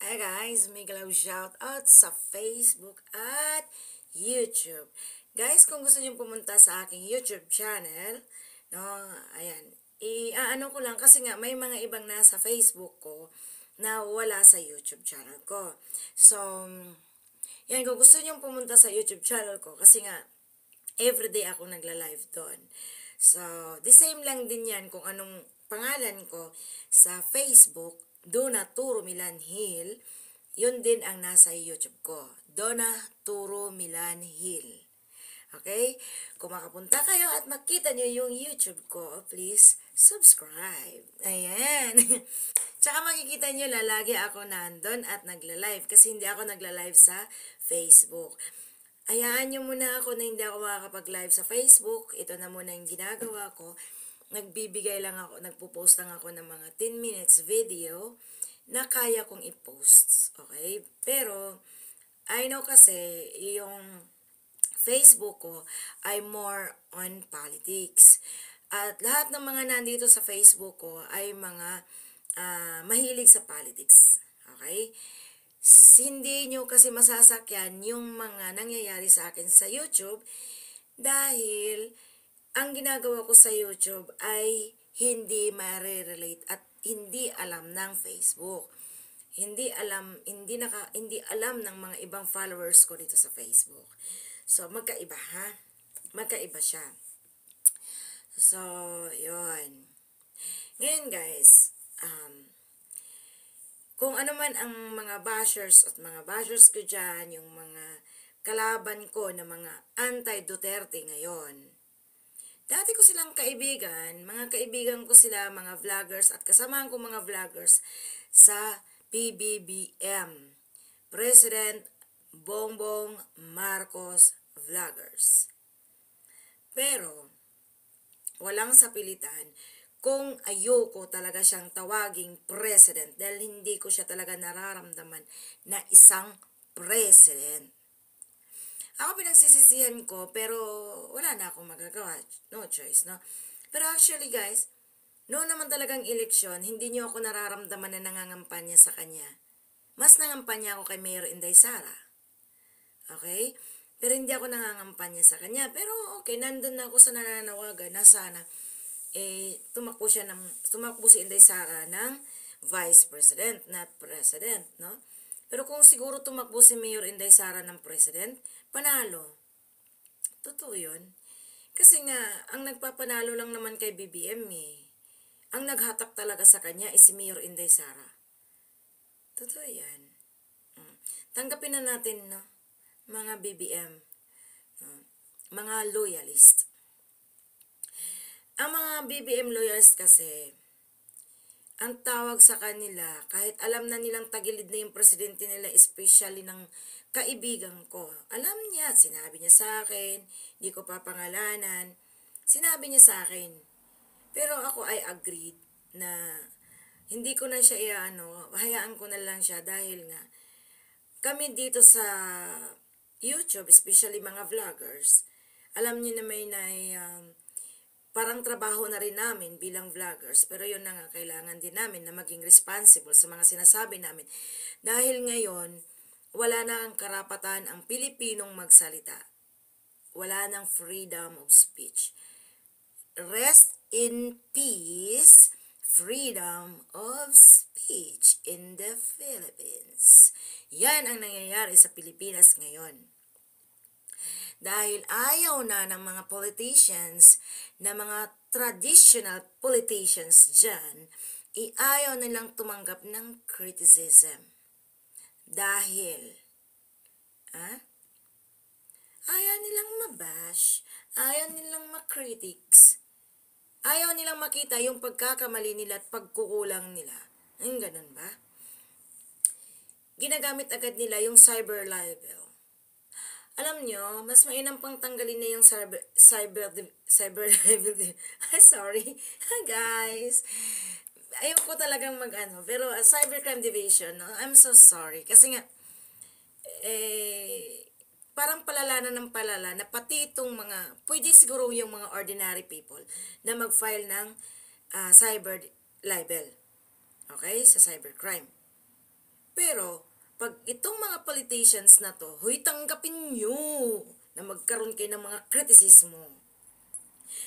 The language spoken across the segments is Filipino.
Hi guys, may galaw shout out sa Facebook at YouTube. Guys, kung gusto niyo pumunta sa aking YouTube channel, no, ayan, i-ano ko lang kasi nga may mga ibang nasa Facebook ko na wala sa YouTube channel ko. So, yan, kung gusto niyo pumunta sa YouTube channel ko kasi nga everyday ako nagla-live doon. So, the same lang din yan kung anong pangalan ko sa Facebook, Donna Turo Milan Hill, yun din ang nasa YouTube ko. Donna Turo Milan Hill. Okay? Kung makapunta kayo at makita nyo yung YouTube ko, please subscribe. Ayan. Tsaka makikita nyo lagi ako nandun at nagla-live kasi hindi ako nagla-live sa Facebook. Hayaan nyo muna ako na hindi ako makakapag-live sa Facebook. Ito na muna yung ginagawa ko. Nagbibigay lang ako, nagpo-post lang ako ng mga 10 minutes video na kaya kong i-post. Okay? Pero, I know kasi yung Facebook ko ay more on politics. At lahat ng mga nandito sa Facebook ko ay mga mahilig sa politics. Okay? Hindi nyo kasi masasakyan yung mga nangyayari sa akin sa YouTube dahil ang ginagawa ko sa YouTube ay hindi ma-relate at hindi alam ng Facebook. Hindi alam ng mga ibang followers ko dito sa Facebook. So magkaiba ha. Magkaiba siya. So, yon. Ngayon guys, kung ano man ang mga bashers at mga bashers ko dyan, yung mga kalaban ko na mga anti-Duterte ngayon, dati ko silang kaibigan, mga kaibigan ko sila, mga vloggers at kasamahan ko mga vloggers sa PBBM, President Bongbong Marcos Vloggers. Pero, walang sapilitan kung ayoko talaga siyang tawaging president dahil hindi ko siya talaga nararamdaman na isang president. Ako pinagsisisihan ko pero wala na akong magagawa. No choice, no? Pero actually guys, noon naman talagang eleksyon, hindi niyo ako nararamdaman na nangangampanya sa kanya. Mas nangampanya ako kay Mayor Inday Sara. Okay? Pero hindi ako nangangampanya sa kanya. Pero okay, nandun na ako sa nananawagan na sana tumakbo si Inday Sara ng Vice President, not President, no? Pero kung siguro tumakbo si Mayor Inday Sara ng President, panalo. Totoo yun. Kasi nga, ang nagpapanalo lang naman kay BBM Ang naghatak talaga sa kanya is si Mayor Inday Sara. Totoo yan. Tanggapin na natin, no? Mga BBM. Mga loyalist. Ang mga BBM loyalist kasi, ang tawag sa kanila, kahit alam na nilang tagilid na yung presidente nila, especially ng kaibigan ko. Alam niya, sinabi niya sa akin, hindi ko papangalanan, sinabi niya sa akin. Pero ako ay agreed na hindi ko na siya hayaan ko na lang siya dahil nga, kami dito sa YouTube, especially mga vloggers, alam niyo na parang trabaho na rin namin bilang vloggers. Pero yun na nga, kailangan din namin na maging responsible sa mga sinasabi namin. Dahil ngayon, wala na ang karapatan ang Pilipinong magsalita. Wala nang freedom of speech. Rest in peace, freedom of speech in the Philippines. Yan ang nangyayari sa Pilipinas ngayon. Dahil ayaw na ng mga politicians, na mga traditional politicians dyan, ayaw nilang tumanggap ng criticism. Dahil, ayaw nilang mabash, ayaw nilang makritics, ayaw nilang makita yung pagkakamali nila at pagkukulang nila. Ang ganun ba? Ginagamit agad nila yung cyber libel. Alam nyo, mas mainam pang tanggalin na yung cyber sorry, guys. Ayoko talagang pero cybercrime division, no? I'm so sorry. Kasi nga, parang palala na ng palala na pati itong pwede siguro yung mga ordinary people na mag-file ng cyber libel. Okay? Sa cybercrime. Pero, pag itong mga politicians na to, huy, tanggapin nyo na magkaroon kayo ng mga kritisismo.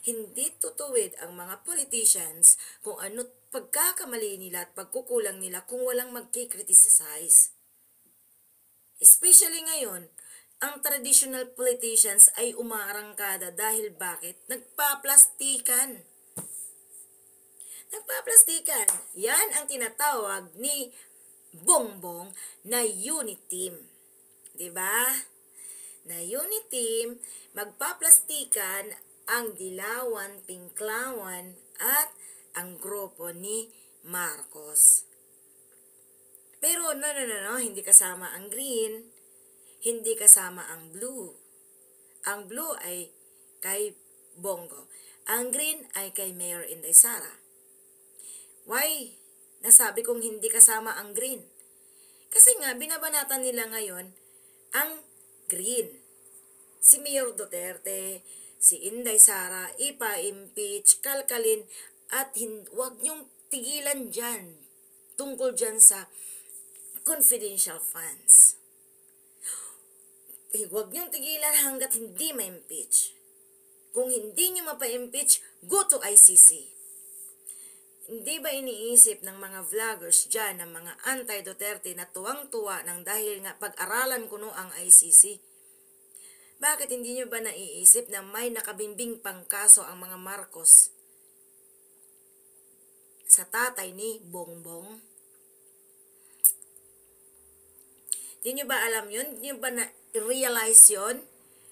Hindi tutuwid ang mga politicians kung ano pagkakamali nila at pagkukulang nila kung walang magkikriticize. Especially ngayon, ang traditional politicians ay umaarangkada dahil bakit? Nagpaplastikan. Nagpaplastikan. Yan ang tinatawag ni Bongbong na unit team. 'Di ba? Na unit team, magpaplastikan ang Dilawan, Pinklawan at ang grupo ni Marcos. Pero no, hindi kasama ang green, hindi kasama ang blue. Ang blue ay kay Bongo. Ang green ay kay Mayor Inday Sara. Why? Nasabi kong hindi kasama ang green. Kasi nga, binabanatan nila ngayon ang green. Si Mayor Duterte, si Inday Sara, ipa-impeach, kalkalin, at huwag niyong tigilan dyan tungkol dyan sa confidential funds. Huwag niyong tigilan hanggat hindi ma-impeach. Kung hindi niyo mapa-impeach, go to ICC. Hindi ba iniisip ng mga vloggers dyan, ng mga anti-Duterte na tuwang-tuwa nang dahil nga pag-aralan kuno ang ICC? Bakit hindi niyo ba naiisip na may nakabimbing pang kaso ang mga Marcos sa tatay ni Bongbong? Di nyo ba alam yun? Di nyo ba na-realize yun?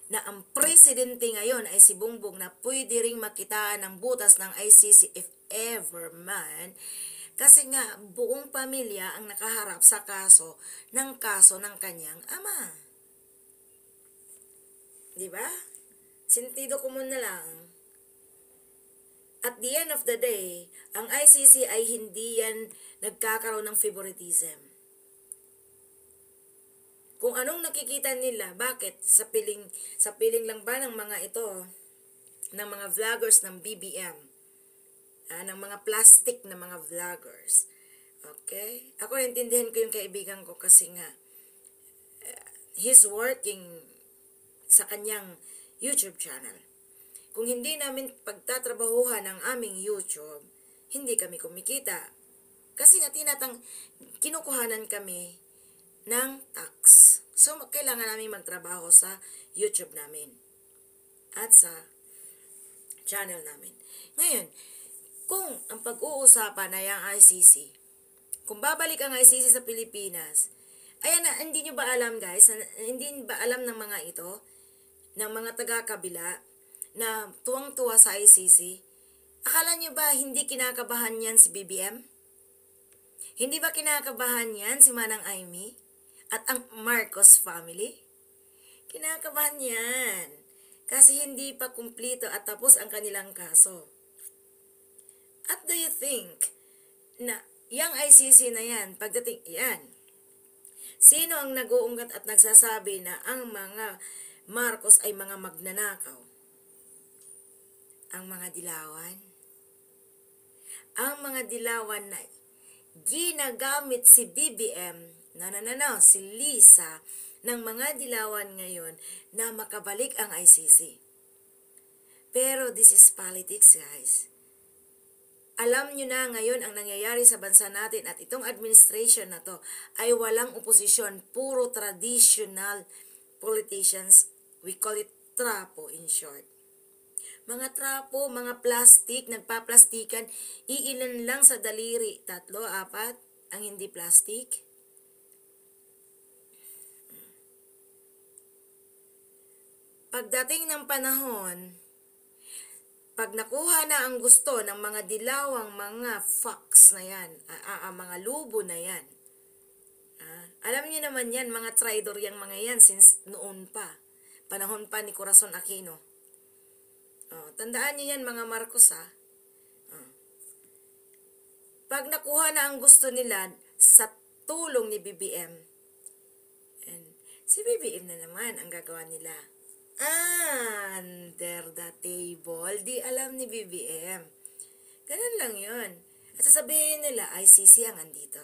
Na ang presidente ngayon ay si Bongbong na pwede ring makitaan ng butas ng ICC if ever man. Kasi nga, buong pamilya ang nakaharap sa kaso ng kanyang ama. Di ba? Sentido común na lang. At the end of the day, ang ICC ay hindi yan nagkakaroon ng favoritism. Kung anong nakikita nila, bakit sa piling lang ba ng mga ito, ng mga vloggers ng BBM, ng mga plastic na mga vloggers. Okay? Ako naintindihan ko yung kaibigan ko kasi nga, he's working sa kanyang YouTube channel. Kung hindi namin pagtatrabahuhan ang aming YouTube, hindi kami kumikita. Kasi nga kinukuhanan kami ng tax. So, kailangan namin magtrabaho sa YouTube namin at sa channel namin. Ngayon, kung ang pag-uusapan ay ang ICC, kung babalik ang ICC sa Pilipinas, ayan na, hindi nyo ba alam guys, hindi nyo ba alam ng mga ito, ng mga taga-kabila, na tuwang-tuwa sa ICC? Akala nyo ba hindi kinakabahan yan si BBM? Hindi ba kinakabahan yan si Manang Aimee? At ang Marcos family? Kinakabahan yan. Kasi hindi pa kumplito at tapos ang kanilang kaso. At do you think na yung ICC na yan, pagdating yan, sino ang nag-uunggat at nagsasabi na ang mga Marcos ay mga magnanakaw? Ang mga dilawan? Ang mga dilawan na ginagamit si BBM, si Lisa, ng mga dilawan ngayon na makabalik ang ICC. Pero this is politics, guys. Alam nyo na ngayon ang nangyayari sa bansa natin at itong administration na to ay walang oposisyon, puro traditional politicians. We call it trapo in short. Mga trapo, mga plastic, nagpaplastikan, iilan lang sa daliri, 3, 4 ang hindi plastic. Pagdating ng panahon, pag nakuha na ang gusto ng mga dilawang mga fox na yan, mga lubo na yan, alam niyo naman yan, mga traidor yung mga yan since noon pa, panahon pa ni Corazon Aquino. Tandaan niyo yan mga Marcos Pag nakuha na ang gusto nila sa tulong ni BBM, si BBM na naman ang gagawa nila. Under the table, di alam ni BBM. Ganun lang yun. At sasabihin nila, ICC ang andito.